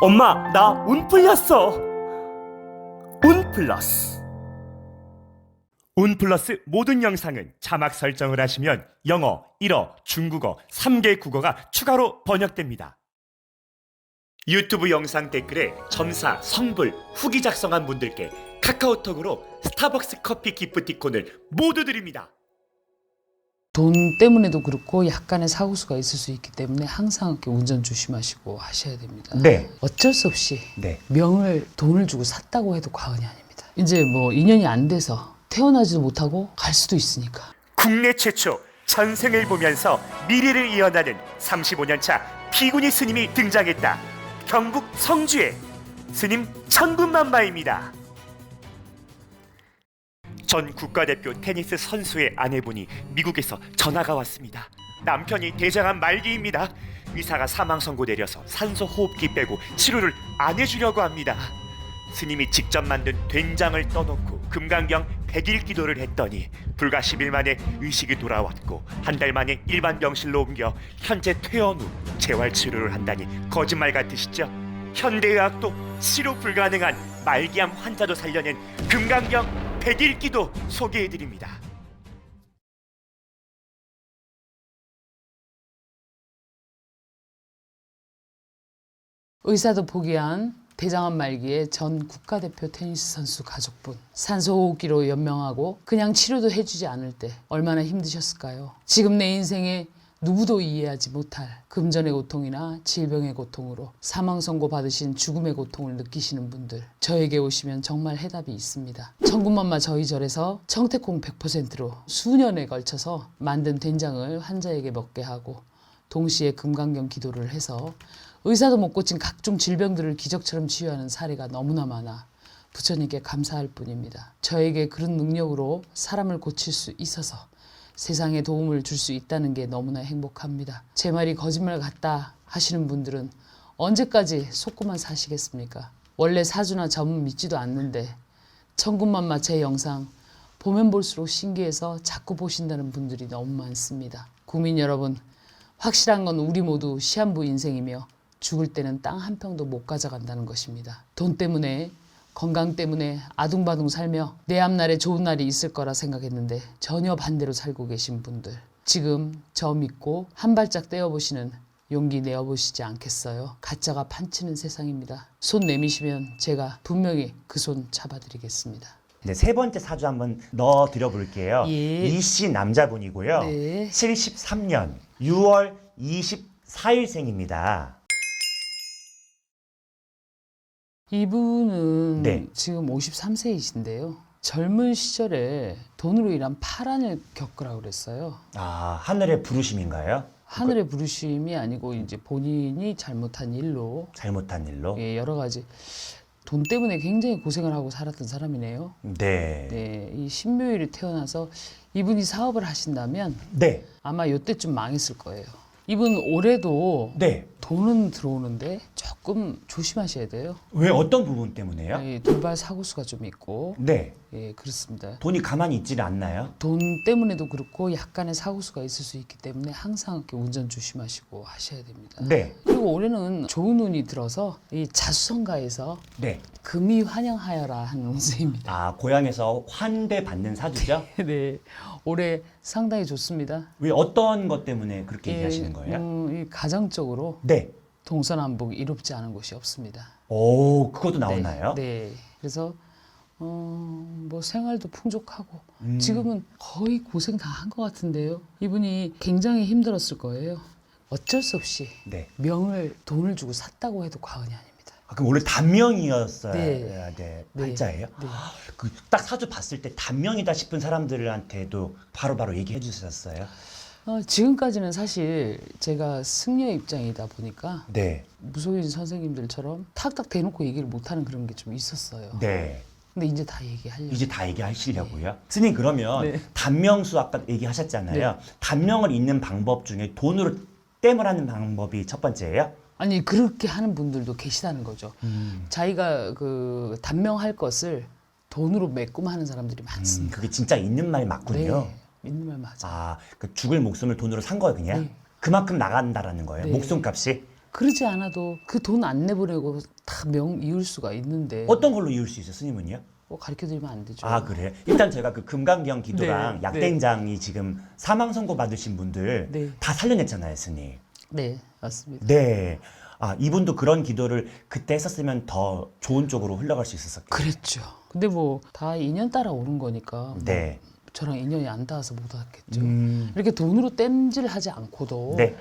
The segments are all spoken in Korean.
엄마, 나 운 풀렸어. 운 플러스. 운 플러스 모든 영상은 자막 설정을 하시면 영어, 일어, 중국어 3개 국어가 추가로 번역됩니다. 유튜브 영상 댓글에 점사, 성불, 후기 작성한 분들께 카카오톡으로 스타벅스 커피 기프티콘을 모두 드립니다. 돈 때문에도 그렇고 약간의 사고수가 있을 수 있기 때문에 항상 이렇게 운전 조심하시고 하셔야 됩니다. 네. 어쩔 수 없이 네. 명을 돈을 주고 샀다고 해도 과언이 아닙니다. 이제 뭐 인연이 안 돼서 태어나지도 못하고 갈 수도 있으니까. 국내 최초 전생을 보면서 미래를 이어나는 35년차 피구니 스님이 등장했다. 경북 성주에 스님 천군만마입니다. 전 국가대표 테니스 선수의 아내분이 미국에서 전화가 왔습니다. 남편이 대장암 말기입니다. 의사가 사망 선고 내려서 산소 호흡기 빼고 치료를 안 해주려고 합니다. 스님이 직접 만든 된장을 떠놓고 금강경 100일 기도를 했더니 불과 10일 만에 의식이 돌아왔고 한 달 만에 일반 병실로 옮겨 현재 퇴원 후 재활 치료를 한다니 거짓말 같으시죠? 현대의학도 치료 불가능한 말기암 환자도 살려낸 금강경 100일 기도 소개해드립니다. 의사도 포기한 대장암 말기의 전 국가대표 테니스 선수 가족분, 산소호흡기로 연명하고 그냥 치료도 해주지 않을 때 얼마나 힘드셨을까요? 지금 내 인생에 누구도 이해하지 못할 금전의 고통이나 질병의 고통으로 사망 선고 받으신 죽음의 고통을 느끼시는 분들, 저에게 오시면 정말 해답이 있습니다. 천군만마 저희 절에서 청태콩 100%로 수년에 걸쳐서 만든 된장을 환자에게 먹게 하고 동시에 금강경 기도를 해서 의사도 못 고친 각종 질병들을 기적처럼 치유하는 사례가 너무나 많아 부처님께 감사할 뿐입니다. 저에게 그런 능력으로 사람을 고칠 수 있어서 세상에 도움을 줄 수 있다는 게 너무나 행복합니다. 제 말이 거짓말 같다 하시는 분들은 언제까지 속고만 사시겠습니까? 원래 사주나 점은 믿지도 않는데 천군만마 제 영상 보면 볼수록 신기해서 자꾸 보신다는 분들이 너무 많습니다. 국민 여러분, 확실한 건 우리 모두 시한부 인생이며 죽을 때는 땅 한 평도 못 가져간다는 것입니다. 돈 때문에, 건강 때문에 아둥바둥 살며 내 앞날에 좋은 날이 있을 거라 생각했는데 전혀 반대로 살고 계신 분들, 지금 저 믿고 한 발짝 떼어보시는 용기 내어보시지 않겠어요? 가짜가 판치는 세상입니다. 손 내미시면 제가 분명히 그 손 잡아드리겠습니다. 네, 세 번째 사주 한번 넣어 드려 볼게요. 예. 이씨 남자분이고요. 네. 73년 6월 24일생입니다. 이분은 네. 지금 53세이신데요. 젊은 시절에 돈으로 인한 파란을 겪으라고 그랬어요. 아, 하늘의 부르심인가요? 하늘의 부르심이 아니고 이제 본인이 잘못한 일로 잘못한 일로? 예, 여러 가지 돈 때문에 굉장히 고생을 하고 살았던 사람이네요. 네. 네, 이 신묘일이 태어나서 이분이 사업을 하신다면 네. 아마 이때쯤 망했을 거예요. 이분 올해도 네. 돈은 들어오는데 조금 조심하셔야 돼요. 왜 어떤 부분 때문에요? 예, 돌발 사고수가 좀 있고, 네. 예, 그렇습니다. 돈이 가만히 있지를 않나요? 돈 때문에도 그렇고 약간의 사고수가 있을 수 있기 때문에 항상 이렇게 운전 조심하시고 하셔야 됩니다. 네. 그리고 올해는 좋은 운이 들어서 이 자수성가에서 네. 금이 환영하여라 하는 운세입니다. 아, 고향에서 환대 받는 사주죠? 네, 올해 상당히 좋습니다. 왜 어떤 것 때문에 그렇게 예, 얘기하시는 거예요? 이 가정적으로 네. 동서남북 이롭지 않은 곳이 없습니다. 오, 그것도 나오나요? 네. 그래서 뭐 생활도 풍족하고 지금은 거의 고생 다 한 것 같은데요. 이분이 굉장히 힘들었을 거예요. 어쩔 수 없이 네. 명을 돈을 주고 샀다고 해도 과언이 아닙니다. 아, 그럼 원래 단명이었어야 네. 돼. 네. 팔자예요? 네. 그 딱 사주 봤을 때 단명이다 싶은 사람들한테도 바로바로 얘기해 주셨어요? 지금까지는 사실 제가 승려 입장이다 보니까 네. 무속인 선생님들처럼 탁탁 대놓고 얘기를 못하는 그런 게 좀 있었어요. 네. 근데 이제 다 얘기하려고. 이제 다 얘기하시려고요? 스님 그러면 네. 단명수 아까 얘기하셨잖아요. 단명을 잇는 방법 중에 돈으로 땜을 하는 방법이 첫 번째예요? 아니 그렇게 하는 분들도 계시다는 거죠. 자기가 그 단명할 것을 돈으로 메꿈하는 사람들이 많습니다. 그게 진짜 있는 말 맞군요. 네, 있는 말 맞아. 아, 그 죽을 목숨을 돈으로 산 거예요, 그냥? 네. 그만큼 나간다라는 거예요. 네. 목숨값이. 그러지 않아도 그 돈 안 내보내고 다 명 이을 수가 있는데 어떤 걸로 이을 수 있어요, 스님은요? 뭐 가르쳐드리면 안 되죠. 아 그래요? 일단 제가 그 금강경 기도랑 네, 약된장이 지금 사망 선고 받으신 분들 네. 다 살려냈잖아요, 스님. 네, 맞습니다. 네. 아 이분도 그런 기도를 그때 했었으면 더 좋은 쪽으로 흘러갈 수 있었겠죠. 그랬죠. 근데 뭐 다 인연 따라 오는 거니까 네. 저랑 인연이 안 닿아서 못 왔겠죠. 음. 이렇게 돈으로 땜질하지 않고도 네.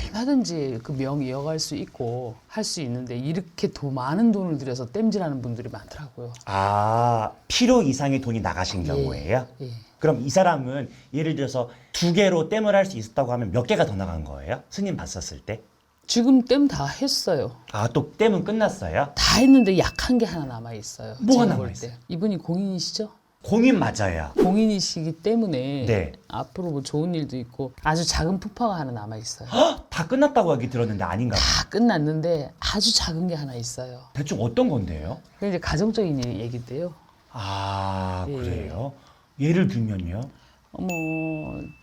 얼마든지 그 명 이어갈 수 있고 할 수 있는데 이렇게 많은 돈을 들여서 땜질하는 분들이 많더라고요. 아 필요 이상의 돈이 나가신 경우에요? 예. 그럼 이 사람은 예를 들어서 2개로 땜을 할 수 있었다고 하면 몇 개가 더 나간 거예요? 스님 봤었을 때? 지금 땜 다 했어요. 아 또 땜은 끝났어요? 다 했는데 약한 게 하나 남아 있어요. 뭐가 제가 볼 남아있어요? 때. 이분이 공인이시죠? 공인 맞아요. 공인이시기 때문에 네. 앞으로 뭐 좋은 일도 있고 아주 작은 푸파가 하나 남아 있어요. 헉, 다 끝났다고 얘기 들었는데 아닌가 봐요. 다 끝났는데 아주 작은 게 하나 있어요. 대충 어떤 건데요? 그게 이제 가정적인 얘기인데요. 아 예. 그래요? 예를 들면요? 뭐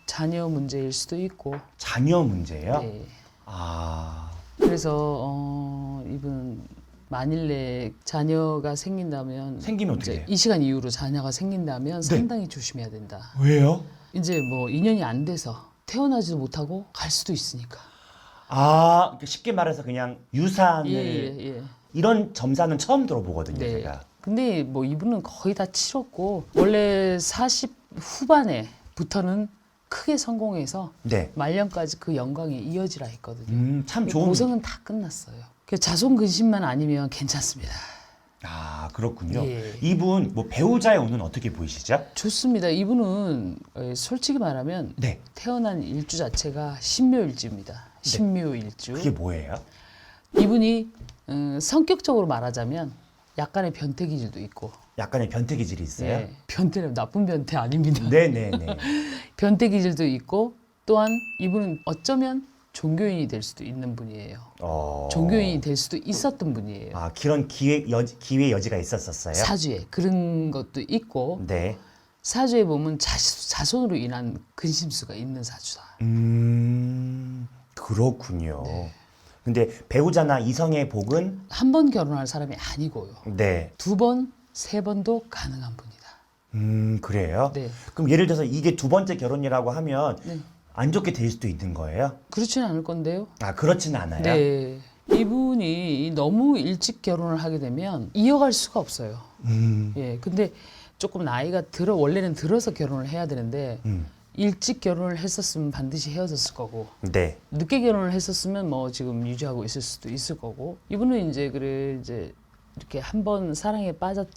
자녀 문제일 수도 있고. 자녀 문제요? 네. 아 그래서 이분 만일에 자녀가 생긴다면 생기면 어떻게 이제 돼요? 이 시간 이후로 자녀가 생긴다면 네. 상당히 조심해야 된다. 왜요? 이제 뭐 인연이 안 돼서 태어나지도 못하고 갈 수도 있으니까. 아 쉽게 말해서 그냥 유산을 예. 이런 점사는 처음 들어보거든요 네. 제가. 근데 뭐 이분은 거의 다 치렀고 원래 40 후반에 부터는 크게 성공해서 네. 말년까지 그 영광이 이어지라 했거든요. 참 좋은. 고생은 다 끝났어요. 그 자손 근심만 아니면 괜찮습니다. 아 그렇군요. 예. 이분 뭐 배우자의 운은 어떻게 보이시죠? 좋습니다. 이분은 솔직히 말하면 네. 태어난 일주 자체가 신묘일주입니다. 신묘일주. 그게 뭐예요? 이분이 성격적으로 말하자면 약간의 변태 기질도 있고. 약간의 변태 기질이 있어요. 네. 변태는 나쁜 변태 아닙니다. 네네네. 변태 기질도 있고 또한 이분은 어쩌면 종교인이 될 수도 있는 분이에요. 종교인이 될 수도 있었던 분이에요. 아 그런 기회 여지가 있었었어요. 사주에 그런 것도 있고 네. 사주에 보면 자손으로 인한 근심수가 있는 사주다. 그렇군요. 네. 근데 배우자나 이성의 복은 한 번 결혼할 사람이 아니고요. 네. 2번, 3번도 가능한 분이다. 그래요? 네. 그럼 예를 들어서 이게 2번째 결혼이라고 하면 네. 안 좋게 될 수도 있는 거예요? 그렇지는 않을 건데요. 아 그렇지는 않아요. 네. 이분이 너무 일찍 결혼을 하게 되면 이어갈 수가 없어요. 예. 근데 조금 나이가 원래는 들어서 결혼을 해야 되는데 일찍 결혼을 했었으면 반드시 헤어졌을 거고 네. 늦게 결혼을 했었으면 뭐 지금 유지하고 있을 수도 있을 거고 이분은 이제 이렇게 한번 사랑에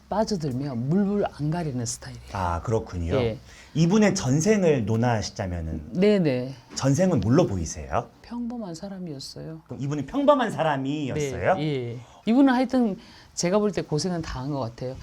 빠져들면 물불 안 가리는 스타일이에요. 아 그렇군요. 예. 이분의 전생을 논하시자면은 네네. 전생은 뭘로 보이세요? 평범한 사람이었어요. 그럼 이분은 평범한 사람이었어요? 네, 예. 이분은 하여튼 제가 볼 때 고생은 다 한 것 같아요.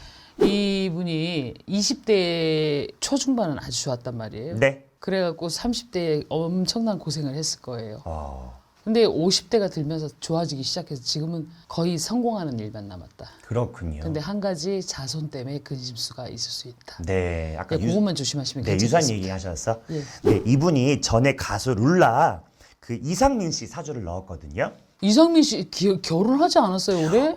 이분이 20대 초중반은 아주 좋았단 말이에요. 네. 그래갖고 30대에 엄청난 고생을 했을 거예요. 어, 근데 50대가 들면서 좋아지기 시작해서 지금은 거의 성공하는 일만 남았다. 그렇군요. 근데 한 가지 자손 때문에 근심수가 있을 수 있다. 네, 아까 그것만 조심하시면 네, 괜찮습니다. 유산 얘기하셔서 예. 네, 이분이 전에 가수 룰라 그 이상민 씨 사주를 넣었거든요. 이상민 씨 결혼하지 않았어요 올해?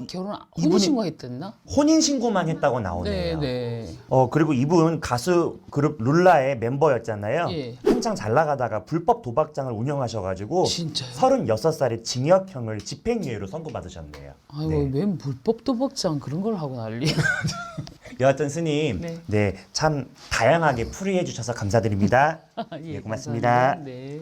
결혼 이분이- 혼인신고했댔나? 혼인 신고만 했다고 나오네요. 네. 그리고 이분 가수 그룹 룰라의 멤버였잖아요. 예. 한창 잘 나가다가 불법 도박장을 운영하셔가지고 진짜요? 36살에 징역형을 집행유예로 선고받으셨네요. 아이고 네. 웬 불법 도박장 그런 걸 하고 난리. 여하튼 스님, 네. 네, 참 다양하게 풀이해 주셔서 감사드립니다. 예, 네, 고맙습니다. 감사합니다. 네.